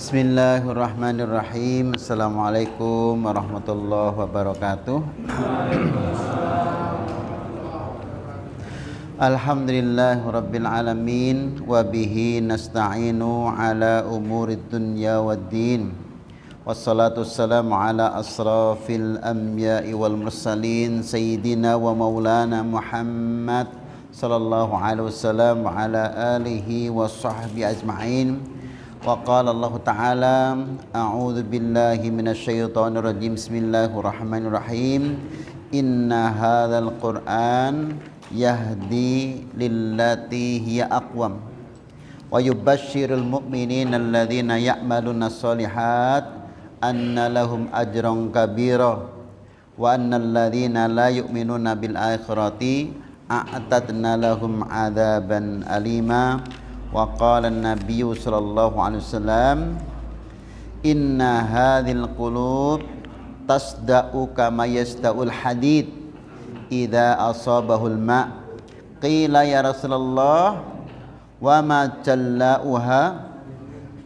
Bismillahirrahmanirrahim. Assalamualaikum warahmatullahi wabarakatuh. Alhamdulillahirabbil alamin wa bihi nasta'inu ala umurid dunya waddin. Wassalatu wassalamu ala asrafil anbiya'i wal mursalin sayyidina wa maulana Muhammad sallallahu alaihi wasallam wa ala alihi wa sahbihi ajma'in. Wa qala Allah Ta'ala a'udzu billahi minasyaitonir rajim. Bismillahirrahmanirrahim. Inna hadzal Qur'an yahdi lillati hiya aqwam wa yubashshirul mu'minina alladzina ya'maluna sholihat anna lahum ajran kabira wa annal ladzina la yu'minuna bil akhirati a'tadna lahum adzaban alima. Wa qala an-nabiyyu sallallahu alaihi wasallam inna hadhil qulub tasda'u kama yasda'ul hadid idza asabahul ma'. Qila ya Rasulullah wa ma jalla'uha?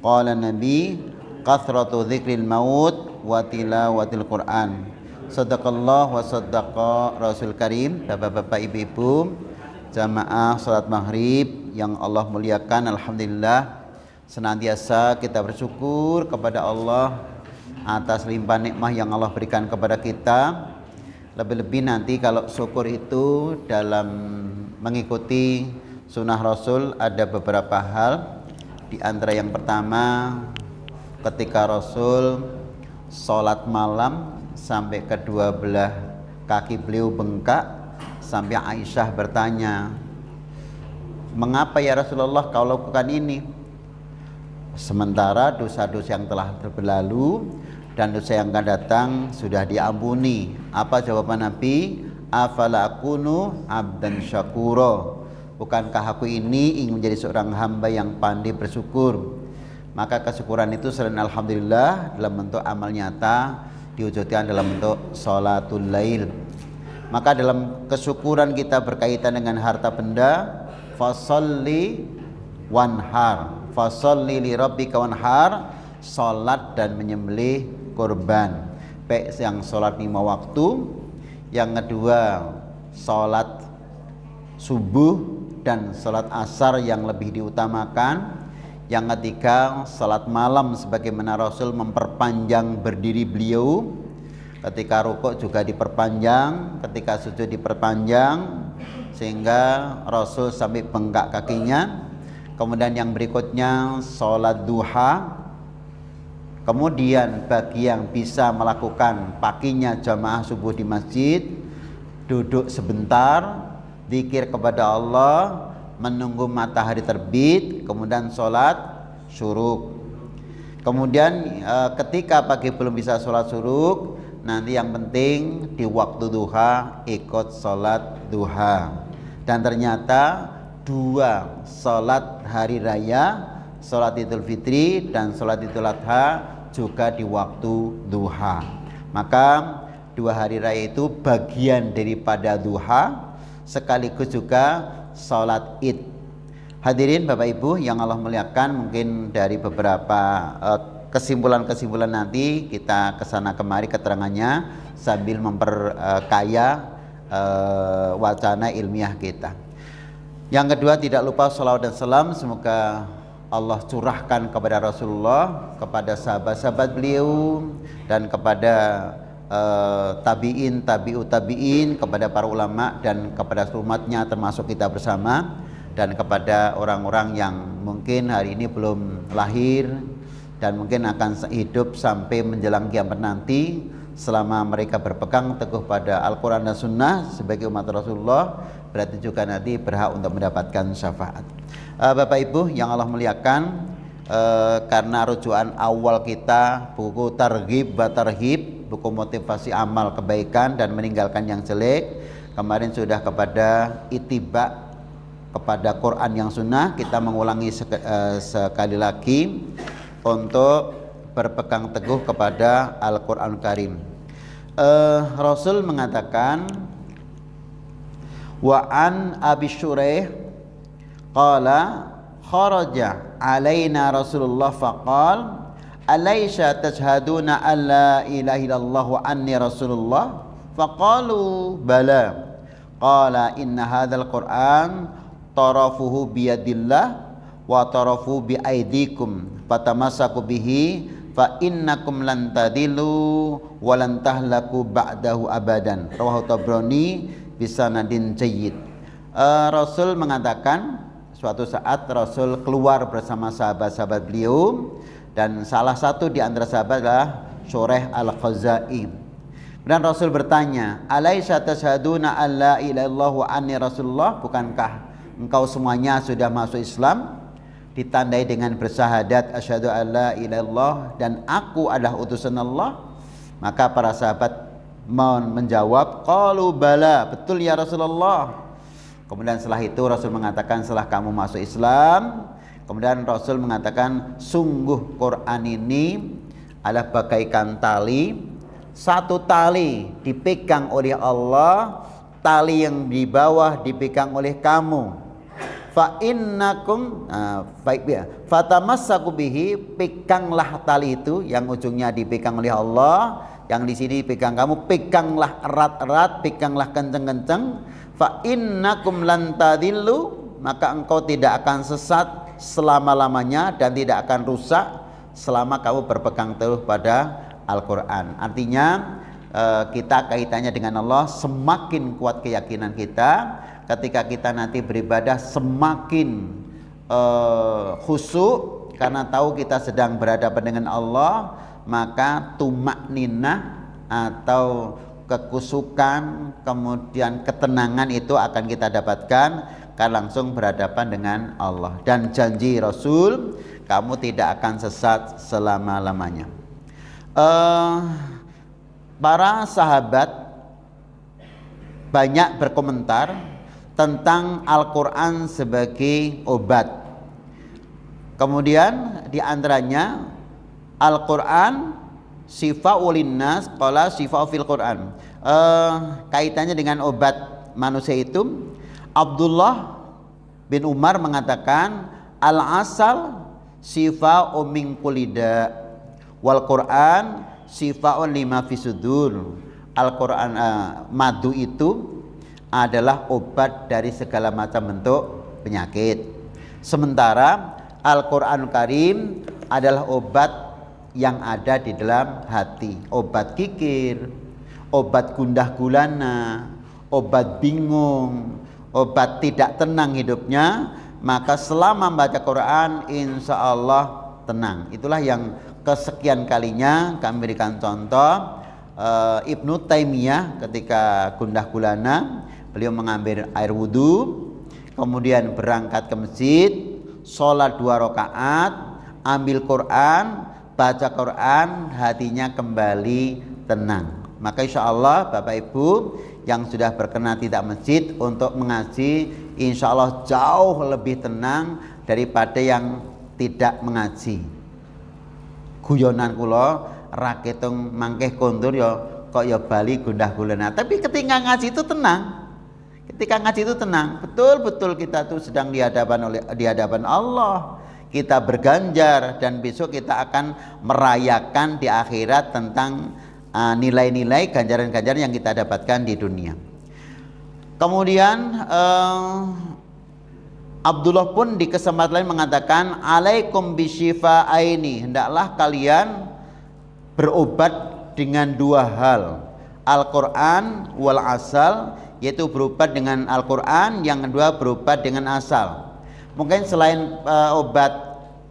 Qala nabi kathratu dzikril maut wa tilawatil Qur'an. Sadaqallah wa sadaqa Rasul Karim. Bapak-bapak, ibu-ibu, jamaah salat maghrib yang Allah muliakan, alhamdulillah senantiasa kita bersyukur kepada Allah atas limpahan nikmah yang Allah berikan kepada kita. Lebih-lebih nanti kalau syukur itu dalam mengikuti sunnah Rasul ada beberapa hal. Di antara yang pertama, ketika Rasul sholat malam sampai kedua belah kaki beliau bengkak, sampai Aisyah bertanya, mengapa ya Rasulullah kau lakukan ini? Sementara dosa-dosa yang telah berlalu dan dosa yang akan datang sudah diampuni. Apa jawaban Nabi? Afala akunu abdan syakura. Bukankah aku ini ingin menjadi seorang hamba yang pandai bersyukur? Maka kesyukuran itu selain alhamdulillah dalam bentuk amal nyata diwujudkan dalam bentuk sholatul lail. Maka dalam kesyukuran kita berkaitan dengan harta benda, fasalli wanhar, fasalli li rabbika wanhar, salat dan menyembelih kurban. Baik yang salat 5 waktu, yang kedua salat subuh dan salat asar yang lebih diutamakan, yang ketiga salat malam sebagaimana Rasul memperpanjang berdiri beliau, ketika rukuk juga diperpanjang, ketika sujud diperpanjang sehingga Rasul sampai bengkak kakinya. Kemudian yang berikutnya sholat duha. Kemudian bagi yang bisa melakukan paginya jamaah subuh di masjid, duduk sebentar, zikir kepada Allah, menunggu matahari terbit, kemudian sholat syuruk. Kemudian ketika pagi belum bisa sholat syuruk, nanti yang penting di waktu duha ikut sholat duha. Dan ternyata 2 sholat hari raya, sholat Idul Fitri dan sholat Idul Adha juga di waktu duha. Maka 2 hari raya itu bagian daripada duha, sekaligus juga sholat id. Hadirin Bapak Ibu yang Allah muliakan, mungkin dari beberapa kesimpulan-kesimpulan nanti kita kesana kemari keterangannya sambil memperkaya wacana ilmiah kita. Yang kedua, tidak lupa salawat dan salam semoga Allah curahkan kepada Rasulullah, kepada sahabat-sahabat beliau, dan kepada tabi'in, tabi'ut tabi'in, kepada para ulama dan kepada umatnya termasuk kita bersama, dan kepada orang-orang yang mungkin hari ini belum lahir dan mungkin akan hidup sampai menjelang kiamat nanti, selama mereka berpegang teguh pada Al-Quran dan Sunnah sebagai umat Rasulullah, berarti juga nanti berhak untuk mendapatkan syafaat. Bapak Ibu yang Allah muliakan, karena rujukan awal kita buku Targhib wa Tarhib, buku motivasi amal kebaikan dan meninggalkan yang jelek, kemarin sudah kepada ittiba, kepada Quran yang Sunnah. Kita mengulangi sekali lagi untuk berpegang teguh kepada Al-Quran Karim. Rasul mengatakan, wa an Abi Syuraih qala kharaja alaina Rasulullah faqal alaisa tashhaduna alla ilaha illallah wa anni rasulullah? Faqalu bala. Qala inna hadzal Qur'an tarafuhu biyadillah wa tarafu bi aidikum fatamassaku bihi fa innakum lan tadillu wa lan tahlaku ba'dahu abadan. Rawahu Tabrani bisanadin jayyid. Rasul mengatakan suatu saat Rasul keluar bersama sahabat-sahabat beliau, dan salah satu di antara sahabat adalah Syuraih Al-Khazai. Dan Rasul bertanya, alaisa tashhaduna alla ilaha illallah wa anni rasulullah? Bukankah engkau semuanya sudah masuk Islam, ditandai dengan bersyahadat asyhadu alla ilaha illallah dan aku adalah utusan Allah? Maka para sahabat menjawab, qalu bala, betul ya Rasulullah. Kemudian setelah itu Rasul mengatakan, setelah kamu masuk Islam, kemudian Rasul mengatakan, sungguh Quran ini adalah bagaikan tali. Satu tali dipegang oleh Allah, tali yang di bawah dipegang oleh kamu. Fa innakum fatamassaku bihi, peganglah tali itu yang ujungnya dipegang oleh Allah, yang di sini pegang kamu, peganglah erat-erat, peganglah kenceng-kenceng. Fa innakum lan tadillu, maka engkau tidak akan sesat selama-lamanya dan tidak akan rusak selama kamu berpegang teguh pada Al-Quran. Artinya kita kaitannya dengan Allah, semakin kuat keyakinan kita ketika kita nanti beribadah, semakin khusyuk karena tahu kita sedang berhadapan dengan Allah, maka tumak ninah atau kekusukan, kemudian ketenangan itu akan kita dapatkan karena langsung berhadapan dengan Allah. Dan janji Rasul, kamu tidak akan sesat selama-lamanya. Para sahabat banyak berkomentar tentang Al-Quran sebagai obat. Kemudian di antaranya Al-Quran syifa'ul linnas, qala syifa'u fil Quran. Kaitannya dengan obat manusia itu, Abdullah bin Umar mengatakan al-asal syifa'u min kulida wal Quran syifa'un lima fisudur. Al-Quran madu itu adalah obat dari segala macam bentuk penyakit. Sementara Al-Quran Karim adalah obat yang ada di dalam hati, obat kikir, obat gundah gulana, obat bingung, obat tidak tenang hidupnya. Maka selama membaca Quran insya Allah tenang. Itulah yang kesekian kalinya kami berikan contoh, Ibnu Taimiyah ketika gundah gulana, beliau mengambil air wudhu, kemudian berangkat ke masjid, sholat 2 rakaat, ambil Quran, baca Quran, hatinya kembali tenang. Maka insya Allah Bapak Ibu yang sudah berkenan tidak masjid untuk mengaji, insya Allah jauh lebih tenang daripada yang tidak mengaji. Guyonan kula raketung mangkeh kondur ya kok ya bali gundah gulana. Tapi ketika ngaji itu tenang. Ketika ngaji itu tenang. Betul-betul kita tuh sedang di hadapan Allah. Kita berganjar dan besok kita akan merayakan di akhirat tentang nilai-nilai ganjaran-ganjaran yang kita dapatkan di dunia. Kemudian Abdullah pun di kesempatan lain mengatakan, alaikum bisyifa'aini, hendaklah kalian berobat dengan 2 hal, Al-Quran wal asal, yaitu berobat dengan Al-Quran, yang kedua berobat dengan asal. Mungkin selain obat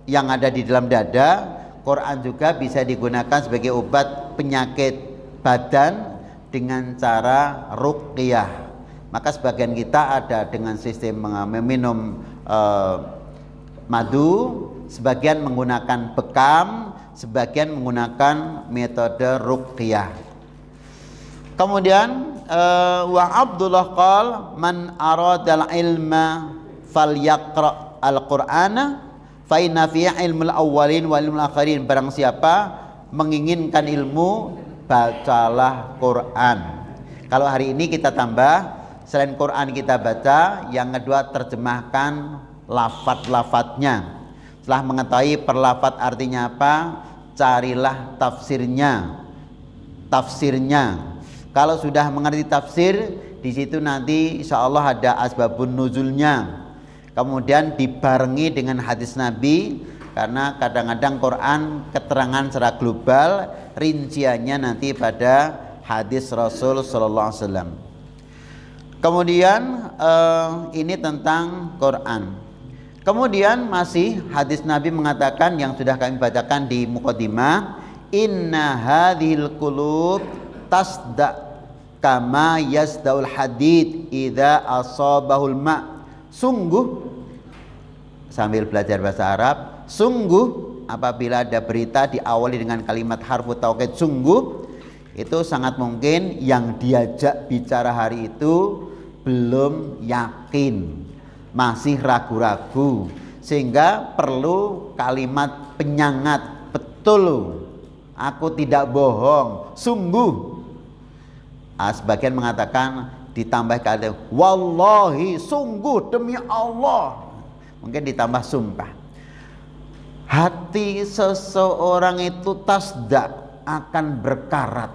yang ada di dalam dada, Quran juga bisa digunakan sebagai obat penyakit badan dengan cara ruqyah. Maka sebagian kita ada dengan sistem meminum madu, sebagian menggunakan bekam, sebagian menggunakan metode ruqyah. Kemudian wa Abdullah qal man aradal ilma falyaqra al-Qur'ana fa inna fi ilmul awwalin wal ilmul akhirin. Barang siapa menginginkan ilmu, bacalah Quran. Kalau hari ini kita tambah, selain Quran kita baca, yang kedua terjemahkan lafaz-lafaznya. Setelah mengetahui per lafaz artinya apa, carilah tafsirnya. Kalau sudah mengerti tafsir, di situ nanti insya Allah ada asbabun nuzulnya. Kemudian dibarengi dengan hadis Nabi, karena kadang-kadang Quran keterangan secara global, rinciannya nanti pada hadis Rasul Sallallahu Alaihi Wasallam. Kemudian ini tentang Quran. Kemudian masih hadis Nabi mengatakan yang sudah kami bacakan di muqaddimah, inna hadhil qulub tasda kama yasdaul hadid idza asabahul ma. Sungguh, sambil belajar bahasa Arab, sungguh apabila ada berita diawali dengan kalimat harfu taukid sungguh, itu sangat mungkin yang diajak bicara hari itu belum yakin, masih ragu-ragu, sehingga perlu kalimat penyangat, betul, aku tidak bohong, sungguh. Sebagian mengatakan ditambah kata wallahi, sungguh demi Allah, mungkin ditambah sumpah. Hati seseorang itu tasda, akan berkarat,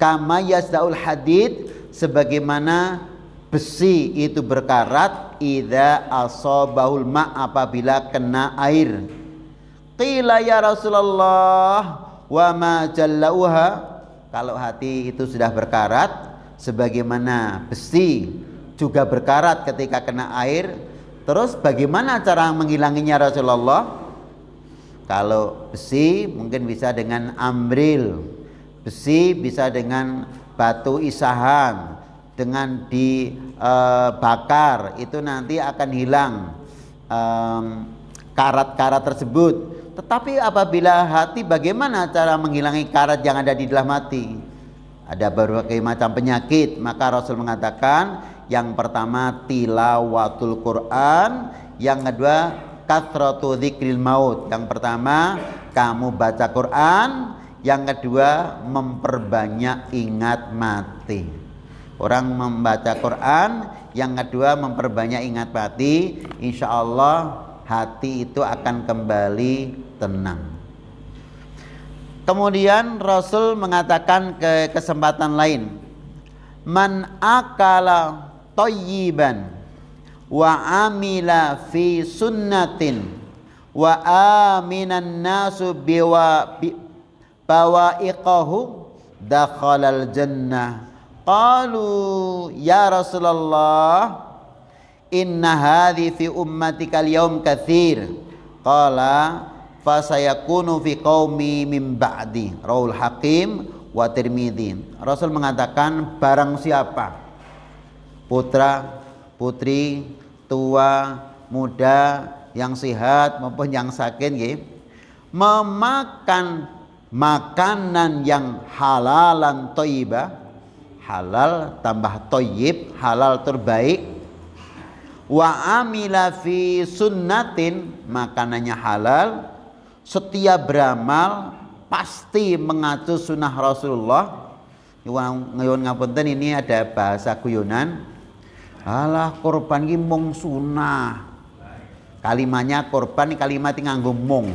kama yasdaul hadid, sebagaimana besi itu berkarat, idza asabahul ma, apabila kena air. Qila ya Rasulullah wa ma jallauha, kalau hati itu sudah berkarat sebagaimana besi juga berkarat ketika kena air, terus bagaimana cara menghilanginya Rasulullah? Kalau besi mungkin bisa dengan ambril, besi bisa dengan batu isahan, dengan dibakar, itu nanti akan hilang karat-karat tersebut. Tetapi apabila hati, bagaimana cara menghilangi karat yang ada di dalam hati? Ada berbagai macam penyakit, maka Rasul mengatakan yang pertama tilawatul Quran, yang kedua kathratu dzikril maut. Yang pertama kamu baca Quran, yang kedua memperbanyak ingat mati. Orang membaca Quran, yang kedua memperbanyak ingat mati, insya Allah hati itu akan kembali tenang. Kemudian Rasul mengatakan ke kesempatan lain, man akala thayyiban wa amila fi sunnatin wa aminan nasu bawa'iqahu dakhalal jannah. Qalu ya Rasulullah inna hadhi fi ummatika al-yawm katsir. Qala fasayakunu fi qaumi min ba'di. Rawul Hakim wa Tirmidzi. Rasul mengatakan barang siapa putra, putri, tua, muda, yang sehat maupun yang sakit nggih, memakan makanan yang halalan thayyibah, halal tambah thayyib, halal terbaik, wa amila fi sunnatin, makanannya halal, setia beramal, pasti mengacu sunnah Rasulullah. Nyuwun ngapunten, ini ada bahasa guyonan, alah korban ki mung sunah. Kalimatnya korban, kalimat nganggo mung.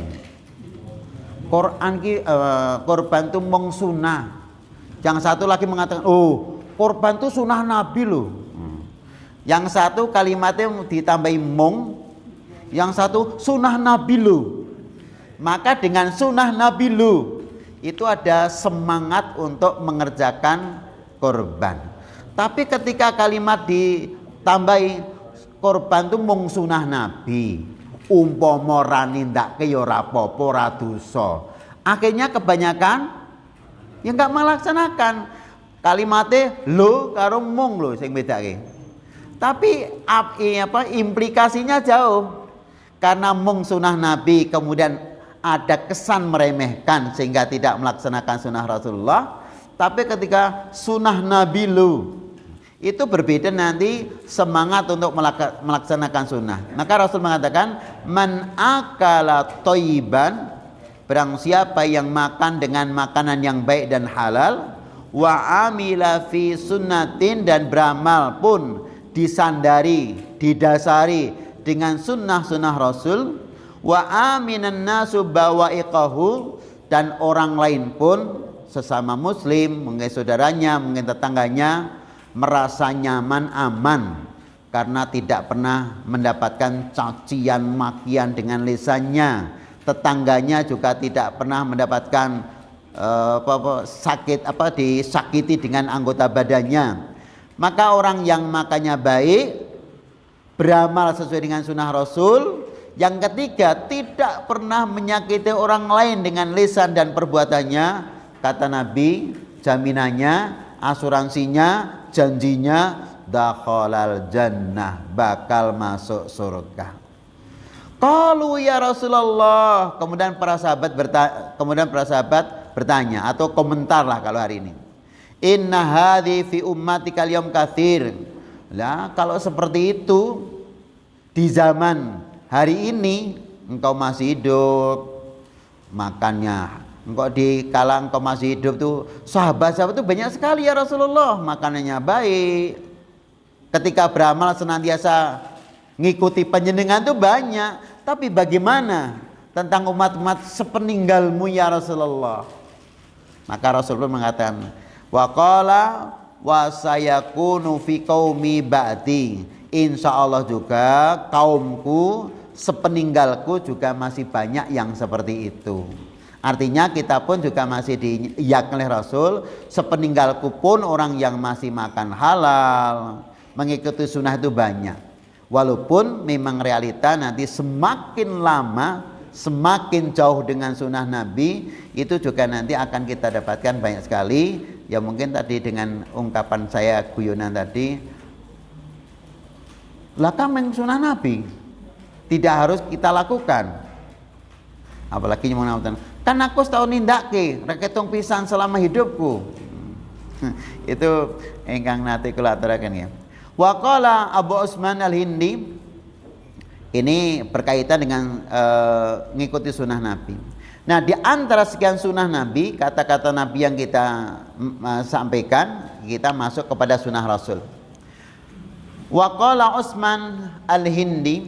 Quran ki korban itu mung sunah. Yang satu lagi mengatakan, oh korban itu sunnah Nabi loh. Yang satu kalimatnya ditambahi mung, yang satu sunnah Nabi loh. Maka dengan sunnah Nabi loh, itu ada semangat untuk mengerjakan korban. Tapi ketika kalimat ditambahi korban itu mung sunah Nabi, umpama ra nindakake ya ora apa-apa, ora dosa, akhirnya kebanyakan ya enggak melaksanakan. Kalimatnya lo karo mung lo sing bedake. Tapi implikasinya jauh. Karena mung sunah Nabi kemudian ada kesan meremehkan sehingga tidak melaksanakan sunnah Rasulullah. Tapi ketika sunnah Nabi lo, itu berbeda nanti semangat untuk melaksanakan sunnah. Maka Rasul mengatakan man akala thayyiban, barang siapa yang makan dengan makanan yang baik dan halal, wa amila fi sunnatin, dan beramal pun disandari, didasari dengan sunnah-sunnah Rasul, wa aminan nasu bawa'iqahu, dan orang lain pun sesama muslim, mungkin saudaranya, mungkin tetangganya, merasa nyaman, aman karena tidak pernah mendapatkan cacian makian dengan lisannya. Tetangganya juga tidak pernah mendapatkan disakiti dengan anggota badannya. Maka orang yang makannya baik, beramal sesuai dengan sunnah Rasul. Yang ketiga, tidak pernah menyakiti orang lain dengan lisan dan perbuatannya. Kata Nabi, jaminannya, asuransinya, janjinya, dakhalal jannah, bakal masuk surga. Qalu ya Rasulullah. Kemudian para sahabat bertanya atau komentar lah kalau hari ini. Inna hadhi fi ummatikal yaum katsir. Lah kalau seperti itu di zaman hari ini engkau masih hidup, makannya engkau di kala engkau masih hidup tuh sahabat-sahabat tuh banyak sekali ya Rasulullah, makanannya baik. Ketika beramal senantiasa ngikuti panjenengan tuh banyak. Tapi bagaimana tentang umat-umat sepeninggalmu ya Rasulullah? Maka Rasulullah mengatakan, wa qala wa sayakunu fi qaumi ba'di. Insyaallah juga kaumku sepeninggalku juga masih banyak yang seperti itu. Artinya kita pun juga masih diyakini oleh Rasul, sepeninggalku pun orang yang masih makan halal, mengikuti sunnah itu banyak. Walaupun memang realita nanti semakin lama, semakin jauh dengan sunnah Nabi, itu juga nanti akan kita dapatkan banyak sekali. Ya mungkin tadi dengan ungkapan saya guyonan tadi, lah kan sunnah Nabi tidak harus kita lakukan. Apalagi yang mengatakan, kan aku setahun nindake reketong pisan selama hidupku. Itu ingkang nate kula aturaken ya. Wa qala Abu Utsman Al-Hindi, ini berkaitan dengan ngikuti sunnah Nabi. Nah, di antara sekian sunnah Nabi, kata-kata Nabi yang kita sampaikan, kita masuk kepada sunnah Rasul. Wa qala Utsman Al-Hindi,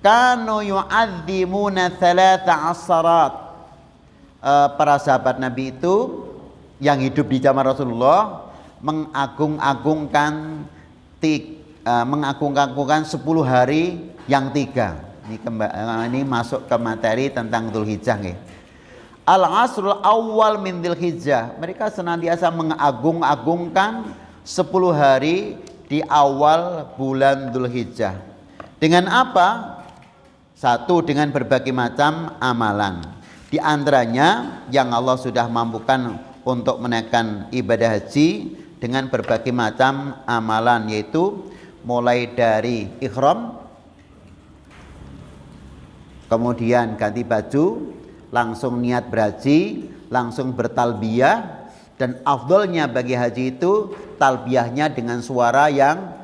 kanu yu'adzimuna thalatha asarat. Para sahabat Nabi itu yang hidup di zaman Rasulullah mengagung-agungkan 10 hari yang 3. Ini masuk ke materi tentang Dzulhijjah ya. Al-asrul awal min Dzulhijjah. Mereka senantiasa mengagung-agungkan 10 hari di awal bulan Dzulhijjah. Dengan apa? Satu, dengan berbagai macam amalan. Di antaranya yang Allah sudah mampukan untuk menaikkan ibadah haji dengan berbagai macam amalan, yaitu mulai dari ihram, kemudian ganti baju, langsung niat berhaji, langsung bertalbiyah, dan afdolnya bagi haji itu talbiyahnya dengan suara yang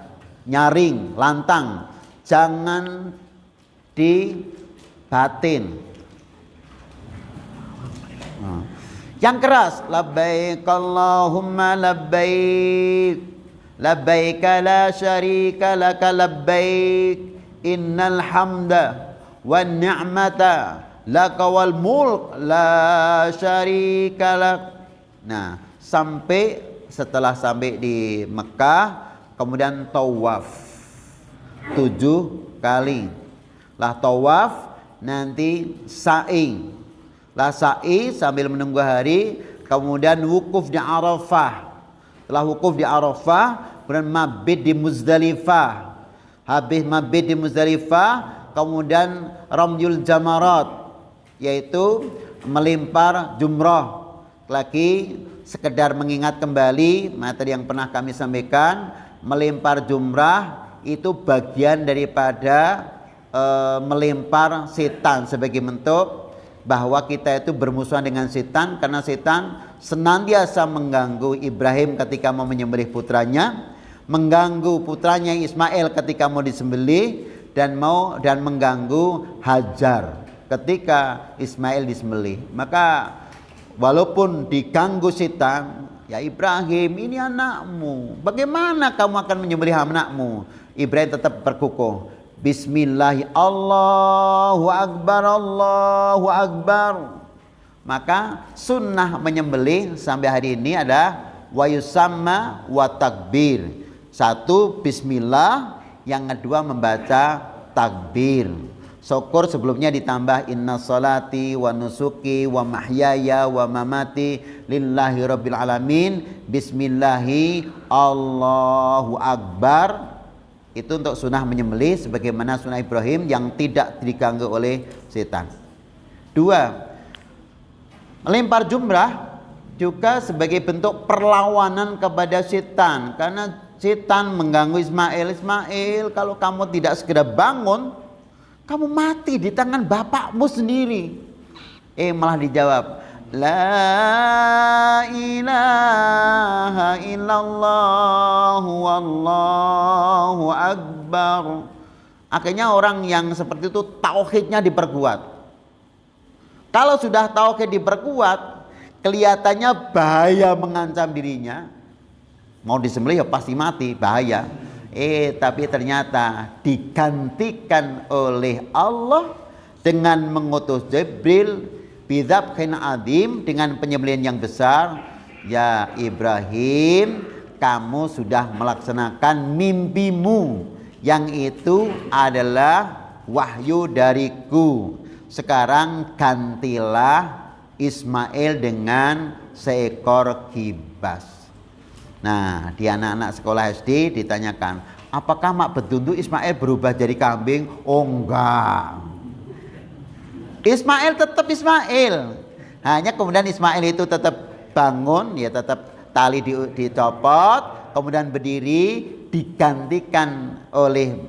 nyaring, lantang, jangan dibatin. Yang keras, labbaik Allahumma labbaik, labbaik la syarika laka labbaik, innal hamda wan ni'mata laka wal mulk la syarika lak. Nah, setelah sampai di Mekah, kemudian tawaf 7 kali. Lah tawaf, nanti sa'i. Lah sa'i sambil menunggu hari, kemudian wukuf di Arafah. Setelah wukuf di Arafah, kemudian mabit di Muzdalifah. Habis mabit di Muzdalifah, kemudian ramyul jamarat, yaitu melempar jumrah. Lagi sekedar mengingat kembali materi yang pernah kami sampaikan, melempar jumrah itu bagian daripada melempar setan, sebagai bentuk bahwa kita itu bermusuhan dengan setan, karena setan senantiasa mengganggu Ibrahim ketika mau menyembelih putranya, mengganggu putranya Ismail ketika mau disembelih, dan mengganggu Hajar ketika Ismail disembelih. Maka walaupun diganggu setan, ya Ibrahim, ini anakmu, bagaimana kamu akan menyembelih anakmu? Ibrahim tetap berkukuh, Bismillah, Allahu Akbar, Allahu Akbar. Maka sunnah menyembelih sampai hari ini ada wa yusamma wa takbir. Satu bismillah, yang kedua membaca takbir. Syukur sebelumnya ditambah inna salati wa nusuki wa mahyaya wa mamati lillahi rabbil alamin bismillahi Allahu Akbar. Itu untuk sunnah menyembelih sebagaimana sunnah Ibrahim yang tidak diganggu oleh setan. Dua, melempar jumrah juga sebagai bentuk perlawanan kepada setan, karena setan mengganggu Ismail, kalau kamu tidak segera bangun, kamu mati di tangan bapakmu sendiri. Malah dijawab, la ilaha illallah wallahu akbar. Akhirnya orang yang seperti itu tauhidnya diperkuat. Kalau sudah tauhid diperkuat, kelihatannya bahaya mengancam dirinya, mau disembelih ya pasti mati, bahaya. Tapi ternyata digantikan oleh Allah dengan mengutus Jibril bidzabhin adzim, dengan penyembelihan yang besar. Ya Ibrahim, kamu sudah melaksanakan mimpimu, yang itu adalah wahyu dariku. Sekarang gantilah Ismail dengan seekor kibas. Nah, di anak-anak sekolah SD ditanyakan, apakah mak betundu Ismail berubah jadi kambing? Oh enggak, Ismail tetap Ismail. Hanya kemudian Ismail itu tetap bangun, ya tetap tali dicopot, kemudian berdiri, digantikan oleh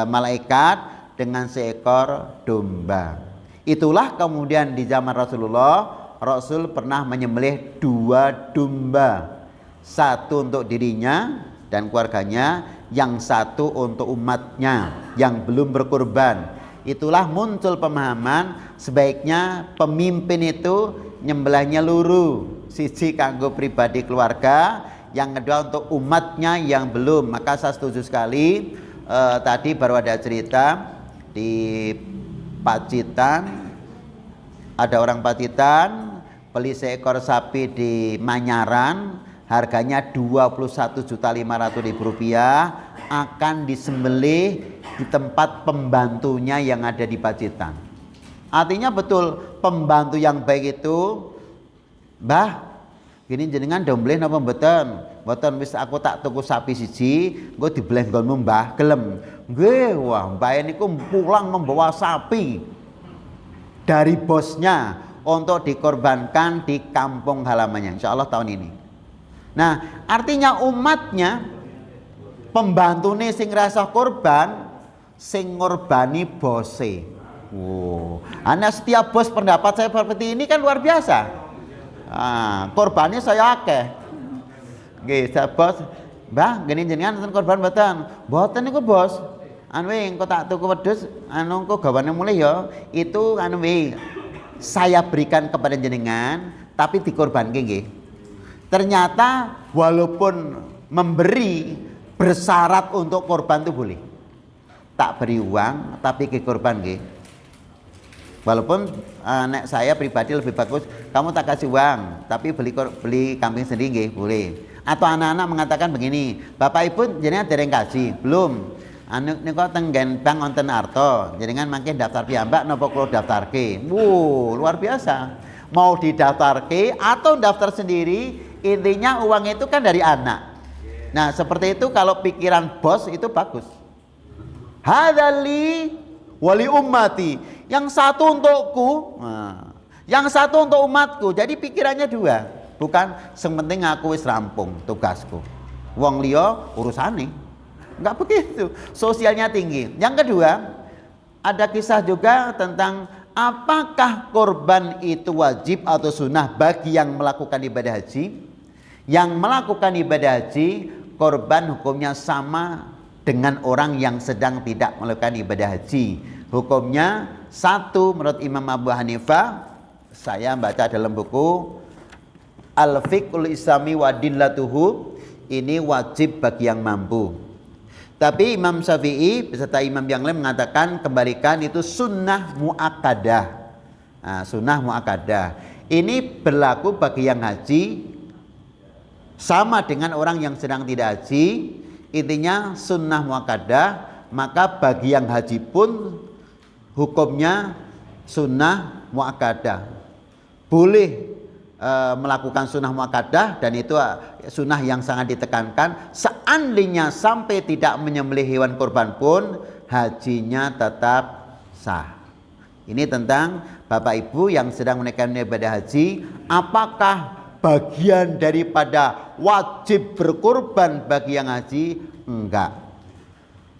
malaikat dengan seekor domba. Itulah kemudian di zaman Rasulullah, Rasul pernah menyembelih 2 domba. Satu untuk dirinya dan keluarganya, yang satu untuk umatnya yang belum berkurban. Itulah muncul pemahaman sebaiknya pemimpin itu nyembelihnya luru, siji kanggo pribadi keluarga, yang kedua untuk umatnya yang belum. Maka saya setuju sekali. Tadi baru ada cerita di Pacitan, ada orang Pacitan beli seekor sapi di Manyaran, harganya Rp21.500.000, akan disembelih di tempat pembantunya yang ada di Pacitan. Artinya betul, pembantu yang baik itu, Mbah, gini jenengan dombleh napa mboten? Mboten, wis aku tak tuku sapi siji, engko dibeleh nggonmu Mbah, gelem. Nggih, wah Mbah niku pulang membawa sapi dari bosnya untuk dikorbankan di kampung halamannya, insyaallah tahun ini. Nah, artinya umatnya, pembantune sing rasa korban, sing ngorbani bose. Hanya setiap bos pendapat saya seperti ini kan luar biasa. Korbannya saya akeh. Nggih, bos, Mbah, gini jenengan enten korban mboten? Mboten niku, Bos. Anu engko tak tuku wedhus, anu engko gawane mulih ya. Itu anu saya berikan kepada jenengan, tapi dikorbanke nggih. Ternyata walaupun memberi bersyarat untuk korban itu boleh. Tak beri uang tapi ke korban nggih. Walaupun nek saya pribadi lebih bagus kamu tak kasih uang tapi beli kambing sendiri nggih, boleh. Atau anak-anak mengatakan begini, Bapak Ibu jenengan dereng kasih, belum. Anu niku teng bank wonten arto, jenengan mangke daftar piyambak napa kula daftarke. Luar biasa. Mau didaftarke atau daftar sendiri, intinya uang itu kan dari anak. Nah seperti itu, kalau pikiran bos itu bagus. Hadzali wali ummati, yang satu untukku, yang satu untuk umatku. Jadi pikirannya dua, bukan sementing aku wis rampung tugasku, wong liya urusane. Enggak begitu, sosialnya tinggi. Yang kedua, ada kisah juga tentang apakah korban itu wajib atau sunnah bagi yang melakukan ibadah haji. Yang melakukan ibadah haji, korban hukumnya sama dengan orang yang sedang tidak melakukan ibadah haji. Hukumnya satu menurut Imam Abu Hanifah. Saya baca dalam buku Al-Fiqhul Islami wa Dillatuhu, ini wajib bagi yang mampu. Tapi Imam Syafi'i beserta imam yang lain mengatakan kembalikan itu sunnah muakkadah. Nah, sunnah muakkadah ini berlaku bagi yang haji sama dengan orang yang sedang tidak haji. Intinya sunnah muakkadah, maka bagi yang haji pun hukumnya sunnah muakkadah. Boleh melakukan sunnah muakkadah, dan itu sunnah yang sangat ditekankan. Seandainya sampai tidak menyembelih hewan kurban pun hajinya tetap sah. Ini tentang Bapak Ibu yang sedang menunaikan ibadah haji, apakah bagian daripada wajib berkurban bagi yang haji? Enggak.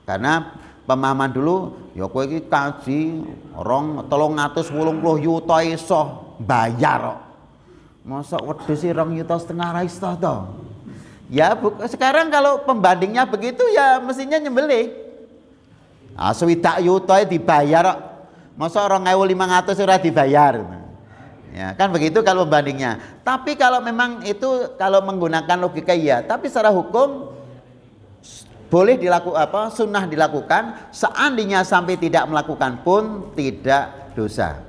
Karena pemahaman dulu, ya kowe iki kaji 380 yuta iso bayar. Masa wedhus 2,5 juta ra iso to? Ya sekarang kalau pembandingnya begitu ya mestinya nyembelih. Ah 1 juta dibayar kok. Masa 2.500 ora dibayar. Ya, kan begitu kalau pembandingnya. Tapi kalau memang itu kalau menggunakan logika iya, tapi secara hukum boleh dilakukan sunnah dilakukan, seandainya sampai tidak melakukan pun tidak dosa.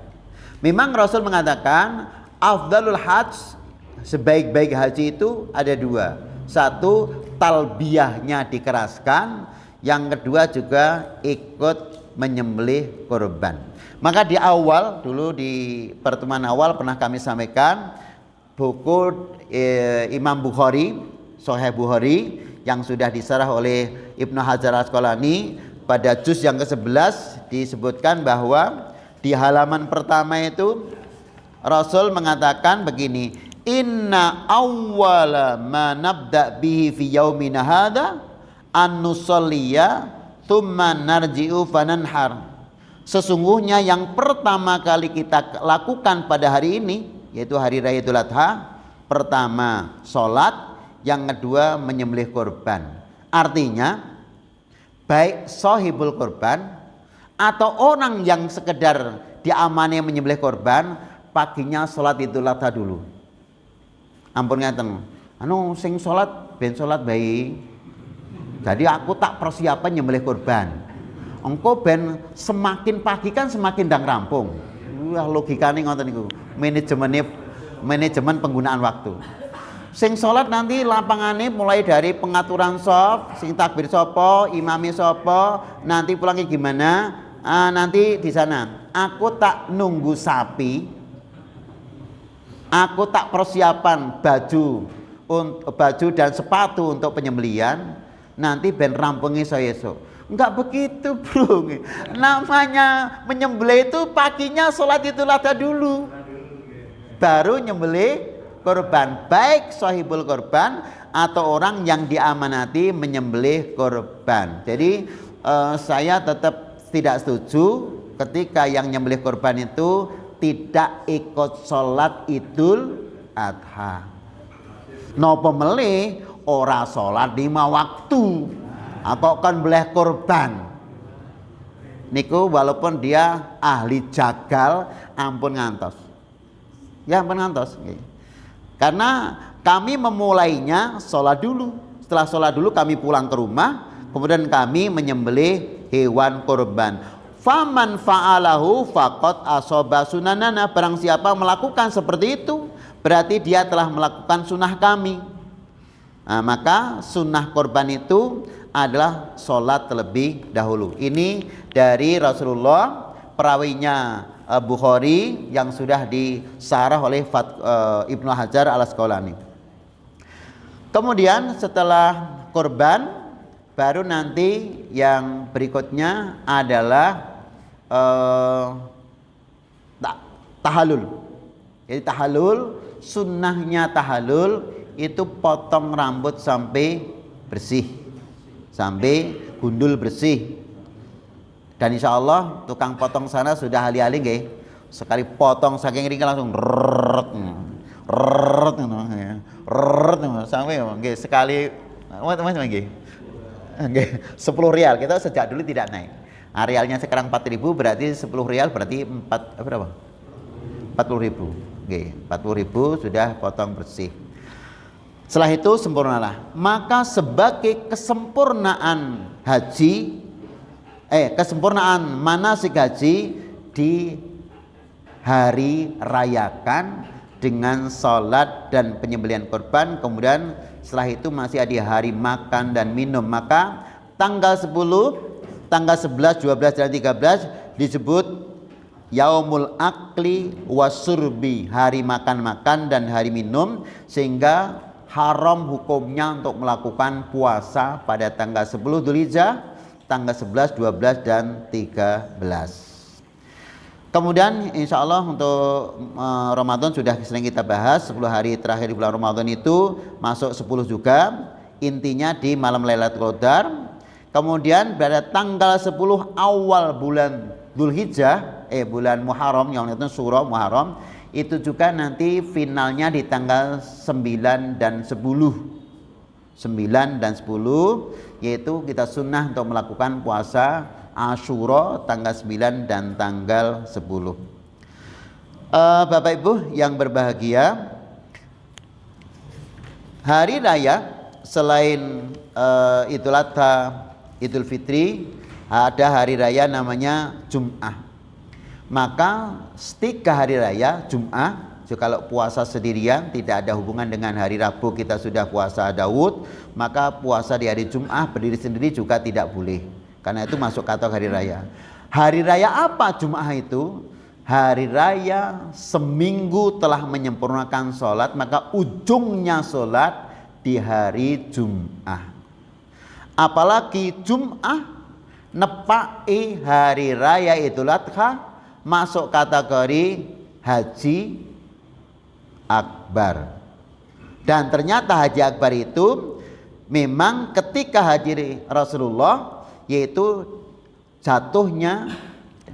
Memang Rasul mengatakan afdalul hajj, sebaik-baik haji itu ada 2. Satu, talbiyahnya dikeraskan. Yang kedua juga ikut menyembelih kurban. Maka di awal dulu, di pertemuan awal pernah kami sampaikan buku Imam Bukhari, Sahih Bukhari yang sudah disarah oleh Ibnu Hajar Al-Asqalani pada juz yang ke-11 disebutkan bahwa di halaman pertama itu Rasul mengatakan begini, inna awwala ma nabda bihi fi yaumina hadha an nusalliya thumma narji'u fananhar. Sesungguhnya yang pertama kali kita lakukan pada hari ini, yaitu hari raya Idul Adha, pertama sholat, yang kedua menyembelih kurban. Artinya baik sahibul kurban atau orang yang sekedar diamani menyembelih kurban, paginya sholat Idul Adha dulu. Ampun ngaten, anu sing sholat ben sholat baik. Jadi aku tak persiapan nyembelih kurban. Engko ben semakin pagi kan semakin ndang rampung. Wah logikane ngoten niku. Manajemen penggunaan waktu. Sing sholat nanti lapangane mulai dari pengaturan shaf, sing takbir sapa, imami sapa, nanti pulangnya gimana? Nanti di sana. Aku tak nunggu sapi. Aku tak persiapan baju dan sepatu untuk penyembelian. Nanti ben rampungi saya esok. Enggak begitu bro. Namanya menyembelih itu paginya sholat Idul Adha dulu, baru nyembelih kurban, baik sahibul kurban atau orang yang diamanati menyembelih kurban. Jadi saya tetap tidak setuju ketika yang nyembelih kurban itu tidak ikut sholat Idul Adha. Napa melih ora sholat 5 waktu atau kan beleh kurban niku, walaupun dia ahli jagal ampun ngantos. Ya ampun ngantos. Karena kami memulainya sholat dulu. Setelah sholat dulu kami pulang ke rumah, kemudian kami menyembelih hewan kurban. Faman fa'alahu faqad asaba sunanana. Barang siapa melakukan seperti itu, berarti dia telah melakukan sunnah kami. Nah, maka sunnah kurban itu adalah sholat terlebih dahulu. Ini dari Rasulullah, perawinya Bukhari yang sudah disarah oleh Ibnu Hajar Al-Asqalani. Kemudian setelah kurban, baru nanti yang berikutnya adalah tahallul. Jadi tahallul, sunnahnya tahallul itu potong rambut sampai bersih, sampai gundul bersih. Dan insya Allah tukang potong sana sudah ahli-ahli nggih. Sekali potong saking ringkih langsung sampai nggih sekali macam nggih. Nggih 10 rial. Kita sejak dulu tidak naik. Realnya sekarang 4.000, berarti 10 rial berarti 40.000. Nggih, 40.000 sudah potong bersih. Setelah itu sempurnalah. Maka sebagai kesempurnaan haji, kesempurnaan manasik haji di hari rayakan dengan sholat dan penyembelihan kurban. Kemudian setelah itu masih ada hari makan dan minum. Maka tanggal 10, tanggal 11, 12 dan 13 disebut Yaumul Akli Wasurbi, hari makan-makan dan hari minum, sehingga haram hukumnya untuk melakukan puasa pada tanggal 10 Dzulhijjah, tanggal 11, 12 dan 13. Kemudian insya Allah untuk Ramadan sudah sering kita bahas. 10 hari terakhir di bulan Ramadan itu masuk 10 juga, intinya di malam Lailatul Qadar. Kemudian pada tanggal 10 awal bulan Dzulhijjah, bulan Muharram, yang itu Syura Muharram, itu juga nanti finalnya di tanggal 9 dan 10. 9 dan 10, yaitu kita sunnah untuk melakukan puasa Asyura tanggal 9 dan tanggal 10. Bapak Ibu yang berbahagia, hari raya selain Idul Adha, Idul Fitri, ada hari raya namanya Jum'ah. Maka ketika hari raya Jum'ah, kalau puasa sendirian tidak ada hubungan dengan hari Rabu kita sudah puasa Daud, maka puasa di hari Jum'ah berdiri sendiri juga tidak boleh, karena itu masuk kategori hari raya. Hari raya apa Jum'ah itu? Hari raya seminggu telah menyempurnakan sholat, maka ujungnya sholat di hari Jum'ah. Apalagi Jum'ah nepai hari raya Idul Adha, masuk kategori haji akbar. Dan ternyata haji akbar itu memang ketika haji Rasulullah, yaitu jatuhnya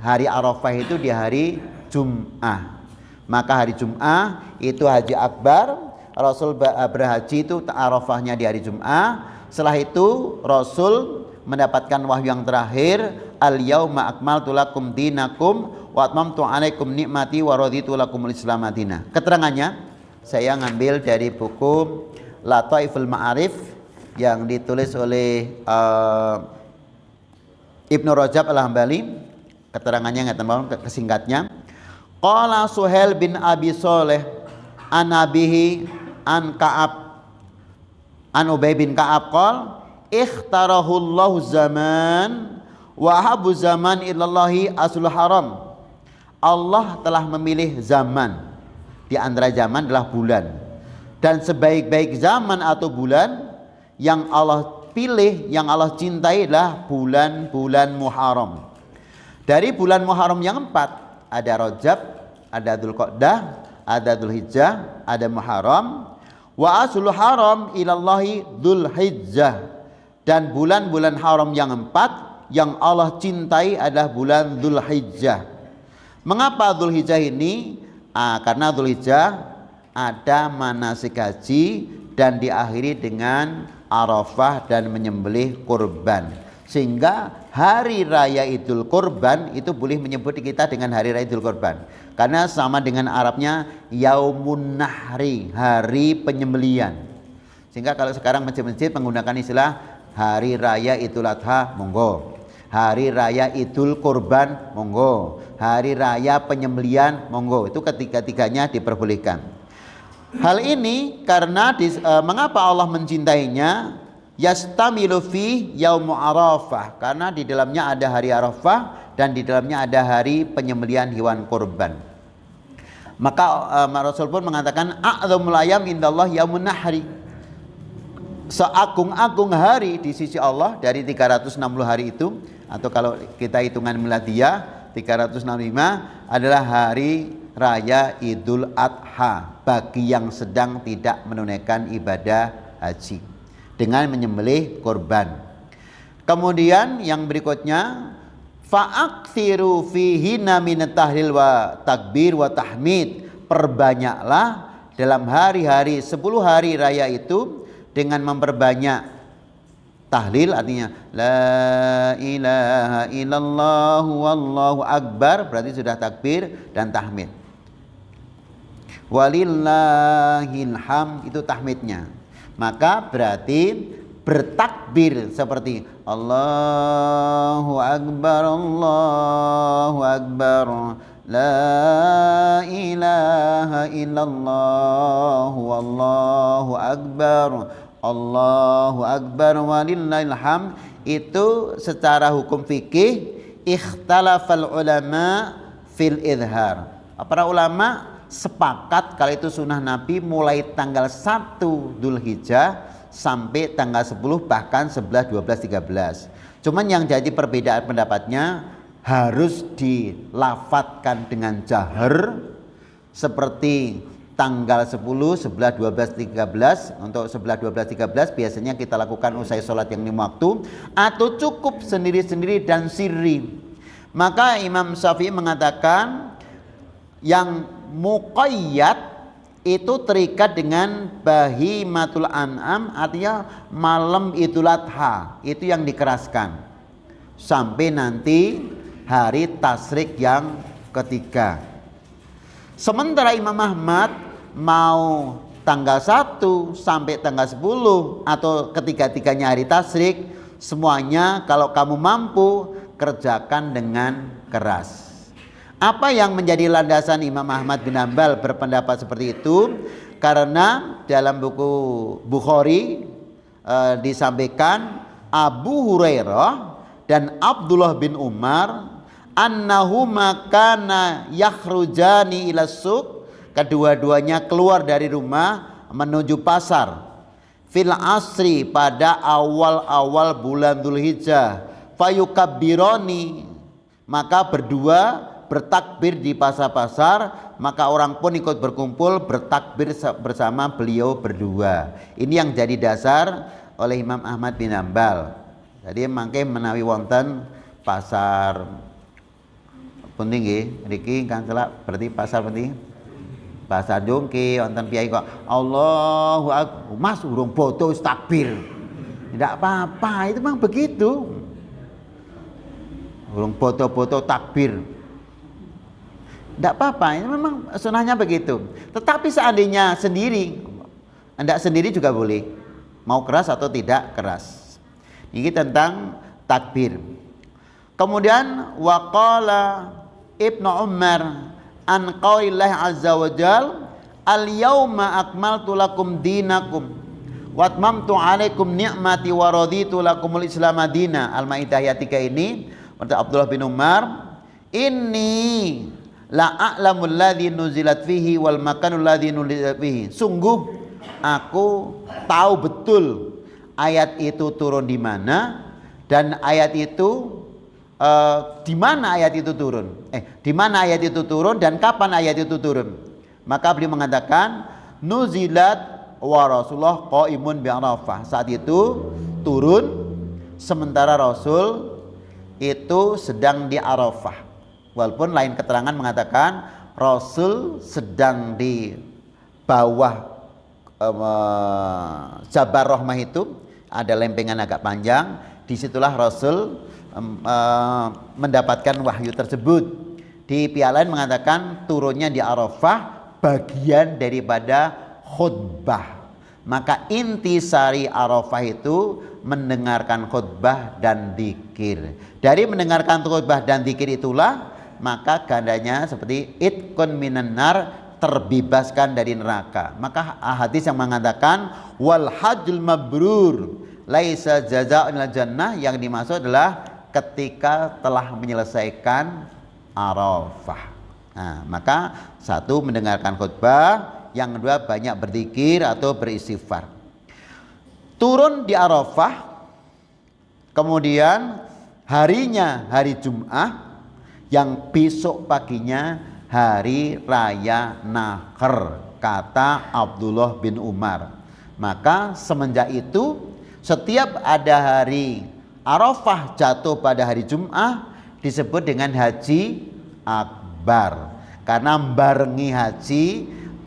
hari Arafah itu di hari Jum'ah. Maka hari Jum'ah itu haji akbar. Rasul berhaji itu Arafahnya di hari Jum'ah. Setelah itu Rasul mendapatkan wahyu yang terakhir, al-yauma akmaltu lakum dinakum wa atmamtu alaikum nikmati wa raditu lakumul Islam madina. Keterangannya saya ngambil dari buku Lataiful Ma'arif yang ditulis oleh Ibnu Rajab Al-Hambali. Keterangannya kesingkatnya, qala Suhail bin Abi Shalih an abihi an Ka'ab an Ubay bin Ka'ab qala ikhtarahullahu zaman wa habu zaman ilallahi asul haram. Allah telah memilih zaman, di antara zaman adalah bulan, dan sebaik-baik zaman atau bulan yang Allah pilih, yang Allah cintai adalah bulan-bulan Muharram. Dari bulan Muharram yang 4 ada Rajab, ada Dzulqa'dah, ada Dzulhijjah, ada Muharram. Wa asul haram ilallahi Dzulhijjah, dan bulan-bulan haram yang 4 yang Allah cintai adalah bulan Dzulhijjah. Mengapa Dzulhijjah ini? Karena Dzulhijjah ada manasik haji dan diakhiri dengan Arafah dan menyembelih kurban, sehingga hari raya Idul Kurban itu boleh menyebut kita dengan hari raya Idul Kurban, karena sama dengan Arabnya Yaumun Nahri, hari penyembelihan. Sehingga kalau sekarang masjid-masjid menggunakan istilah hari raya Idul Adha, monggo. Hari raya Idul Kurban, monggo. Hari raya penyembelihan, monggo. Itu ketiga-tiganya diperbolehkan. Hal ini karena mengapa Allah mencintainya? Yastamilu fi yaumu Arafah, karena di dalamnya ada hari Arafah dan di dalamnya ada hari penyembelihan hewan kurban. Maka Rasul pun mengatakan a'dzamul ayyam indallah yaumun nahri. Seagung-agung hari di sisi Allah dari 360 hari itu, atau kalau kita hitungan miladiah 365 adalah hari raya Idul Adha bagi yang sedang tidak menunaikan ibadah haji dengan menyembelih kurban. Kemudian yang berikutnya, fa'akthiru fihina minat tahlil wa takbir wa tahmid. Perbanyaklah dalam hari-hari 10 hari raya itu dengan memperbanyak tahlil, artinya la ilaha illallah wallahu akbar, berarti sudah takbir dan tahmid. Walillahil hamd, itu tahmidnya. Maka berarti bertakbir seperti Allahu Akbar, la ilaha illallah, wallahu akbar walillahil hamd. Itu secara hukum fikih ikhtalafal ulama fil idhar. Para ulama sepakat kalau itu sunnah Nabi mulai tanggal 1 Dzulhijjah sampai tanggal 10, bahkan 11, 12, 13. Cuman yang jadi perbedaan pendapatnya harus dilafatkan dengan jahar seperti tanggal 10, 11, 12, 13. Untuk 11, 12, 13 biasanya kita lakukan usai sholat yang 5 waktu, atau cukup sendiri-sendiri dan sirri. Maka Imam Syafi'i mengatakan yang muqayyad itu terikat dengan bahimatul an'am, artinya malam Idul Adha, itu yang dikeraskan sampai nanti hari tasyrik yang ketiga. Sementara Imam Ahmad mau tanggal 1 sampai tanggal 10 atau ketiga-tiganya hari tasyrik, semuanya kalau kamu mampu kerjakan dengan keras. Apa yang menjadi landasan Imam Ahmad bin Hanbal berpendapat seperti itu? Karena dalam buku Bukhari disampaikan Abu Hurairah dan Abdullah bin Umar annahuma kana yakhrujani ila suq, kedua-duanya keluar dari rumah menuju pasar fil asri pada awal-awal bulan Dzulhijjah, fayukabbironi, maka berdua bertakbir di pasar-pasar, maka orang pun ikut berkumpul bertakbir bersama beliau berdua. Ini yang jadi dasar oleh Imam Ahmad bin Hanbal. Jadi mangke menawi wonten pasar pundi nggih niki kan celak berarti pasar pundi? Pasar Jongke wonten piyai kok Allahu Akbar, Mas urung foto takbir. Tidak apa-apa, itu memang begitu. Urung foto-foto takbir. Tidak apa-apa, ini memang sunnahnya begitu. Tetapi seandainya sendiri, hendak sendiri juga boleh, mau keras atau tidak keras. Ini tentang takbir. Kemudian waqala Ibnu Umar an qaulillahi azza wa jal al yauma akmaltu lakum dinakum wa atmamtu alaikum ni'mati wa raditu lakumul islam madina. Al-Maidah ayat 3 ini kata Abdullah bin Umar, inni la a'lamul ladzi nuzilat fihi wal makanul ladzi nuzilat fihi. Sungguh aku tahu betul ayat itu turun di mana dan ayat itu di mana ayat itu turun. Di mana ayat itu turun dan kapan ayat itu turun. Maka beliau mengatakan nuzilat wa Rasulullah qaimun bi Arafah. Saat itu turun sementara Rasul itu sedang di Arafah. Walaupun lain keterangan mengatakan Rasul sedang di bawah Jabal Rahmah, itu ada lempengan agak panjang. Disitulah Rasul mendapatkan wahyu tersebut. Di pihak lain mengatakan turunnya di Arafah bagian daripada khutbah. Maka intisari Arafah itu mendengarkan khutbah dan zikir. Dari mendengarkan khutbah dan zikir itulah maka gandanya seperti itqun minan nar, terbebaskan dari neraka. Maka hadis yang mengatakan wal hajjul mabrur laisa jazaa'un ilal jannah, yang dimaksud adalah ketika telah menyelesaikan Arafah. Nah, maka satu mendengarkan khutbah, yang kedua banyak berzikir atau beristighfar. Turun di Arafah, kemudian harinya hari Jumat, yang besok paginya hari raya Nahr, kata Abdullah bin Umar. Maka semenjak itu setiap ada hari Arafah jatuh pada hari Jumat disebut dengan haji akbar, karena barengi haji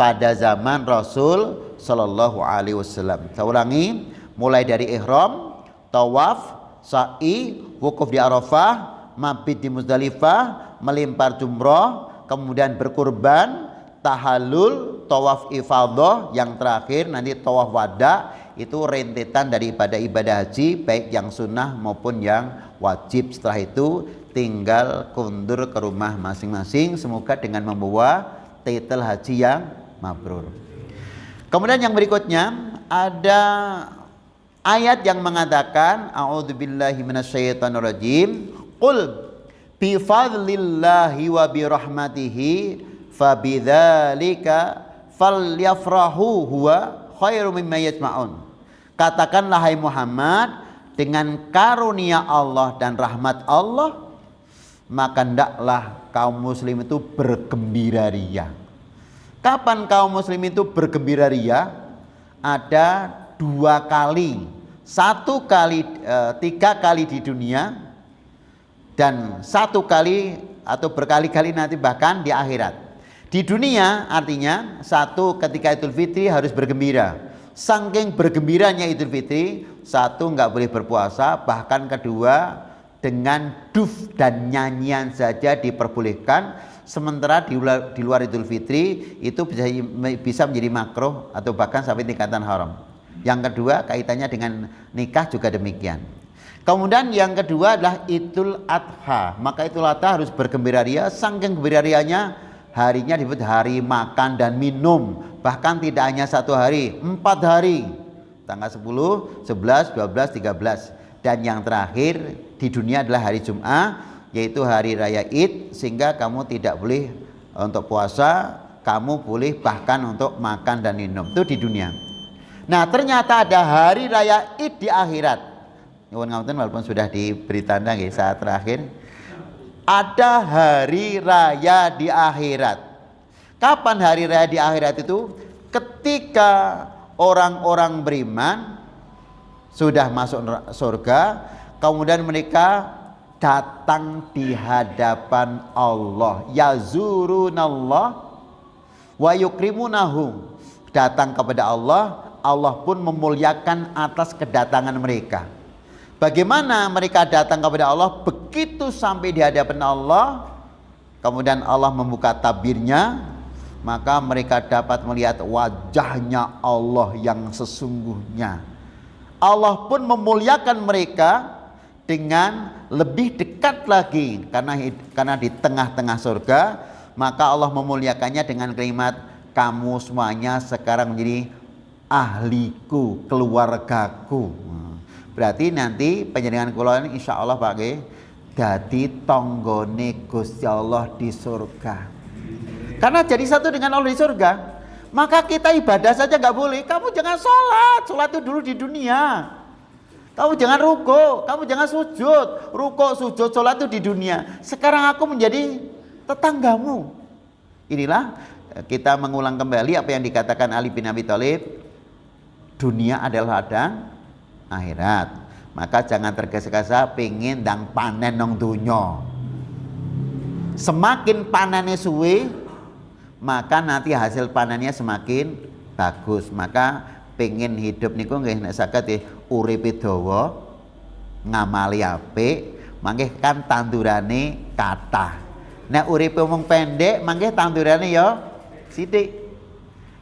pada zaman Rasul Sallallahu Alaihi Wasallam. Saya ulangi, mulai dari ihram, tawaf, sa'i, wukuf di Arafah, mabit di Muzdalifah, melempar jumroh, kemudian berkurban, tahallul, tawaf ifadah, yang terakhir nanti tawaf wada. itu rentetan dari ibadah haji, baik yang sunnah maupun yang wajib. Setelah itu tinggal kundur ke rumah masing-masing, semoga dengan membawa titel haji yang mabrur. Kemudian yang berikutnya ada ayat yang mengatakan a'udzubillahi minasyaitonirrajim, qul bi fadlillahi wa bi rahmatihi fabidzalika falyafrahu huwa khairum mimma yajma'un. Katakanlah hai Muhammad, dengan karunia Allah dan rahmat Allah maka hendaklah kaum muslim itu bergembira ria. Kapan kaum muslim itu bergembira ria? Ada 2 kali. 1 kali 3 kali di dunia, dan 1 kali atau berkali-kali nanti bahkan di akhirat. Di dunia artinya 1 ketika Idul Fitri harus bergembira. Saking bergembiranya Idul Fitri, 1 nggak boleh berpuasa, bahkan 2 dengan duf dan nyanyian saja diperbolehkan. Sementara di luar Idul Fitri itu bisa menjadi makruh atau bahkan sampai tingkatan haram. Yang kedua kaitannya dengan nikah juga demikian. Kemudian yang kedua adalah Idul Adha. Maka Idul Adha harus bergembira ria. Saking gembira rianya, harinya disebut hari makan dan minum. Bahkan tidak hanya 1 hari, 4 hari. Tanggal 10, 11, 12, 13. Dan yang terakhir di dunia adalah hari Jumat, yaitu hari raya Id. Sehingga kamu tidak boleh untuk puasa, kamu boleh bahkan untuk makan dan minum. Itu di dunia. Nah, ternyata ada hari raya Id di akhirat. Walaupun sudah diberi tanda saat terakhir, ada hari raya di akhirat. Kapan hari raya di akhirat itu? Ketika orang-orang beriman sudah masuk surga, kemudian mereka datang di hadapan Allah, yazurunallah wa yukrimunahum, datang kepada Allah, Allah pun memuliakan atas kedatangan mereka. Bagaimana mereka datang kepada Allah? Begitu sampai di hadapan Allah, kemudian Allah membuka tabirnya, maka mereka dapat melihat wajahnya Allah yang sesungguhnya. Allah pun memuliakan mereka dengan lebih dekat lagi, karena di tengah-tengah surga, maka Allah memuliakannya dengan kalimat, kamu semuanya sekarang menjadi ahliku, keluargaku. Berarti nanti panjenengan kula ini insya Allah Pak Ge dadi tonggone Gusti Allah di surga. Karena jadi satu dengan Allah di surga, maka kita ibadah saja nggak boleh. Kamu jangan sholat itu dulu di dunia. Kamu jangan ruko, kamu jangan sujud. Ruko, sujud, sholat itu di dunia. Sekarang aku menjadi tetanggamu. Inilah kita mengulang kembali apa yang dikatakan Ali bin Abi Thalib. Dunia adalah ladang akhirat, maka jangan tergesa-gesa pengen ndang panen nang donya. Semakin panennya suwe, maka nanti hasil panennya semakin bagus. Maka pengen hidup niku nggih nek saged uripe dawa, ngamali apik, mangke kan tandurane kathah. Nek uripe mung pendek, mangke tandurane ya sithik.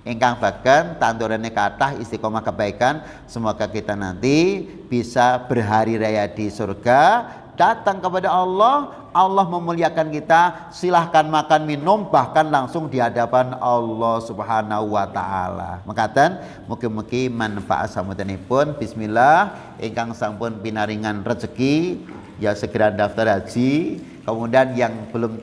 Ingkang bagan tandurannya kathah, istiqomah kebaikan. Semoga kita nanti bisa berhari raya di surga, datang kepada Allah, Allah memuliakan kita, silahkan makan minum, bahkan langsung di hadapan Allah Subhanahu wa Ta'ala. Mekaten mugi-mugi manfaat samutanipun. Bismillah, ingkang sampun pinaringan rezeki ya segera daftar haji. Kemudian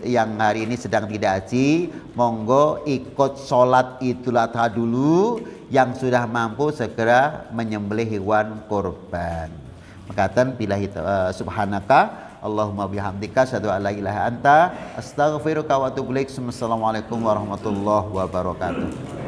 yang hari ini sedang tidak haji, monggo ikut sholat Idul Adha dulu. Yang sudah mampu segera menyembelih hewan kurban. Mekaten billahi subhanaka Allahumma bihamdika asyhadu an la ilaha anta astaghfiruka wa atubu ilaik. Assalamualaikum warahmatullahi wabarakatuh.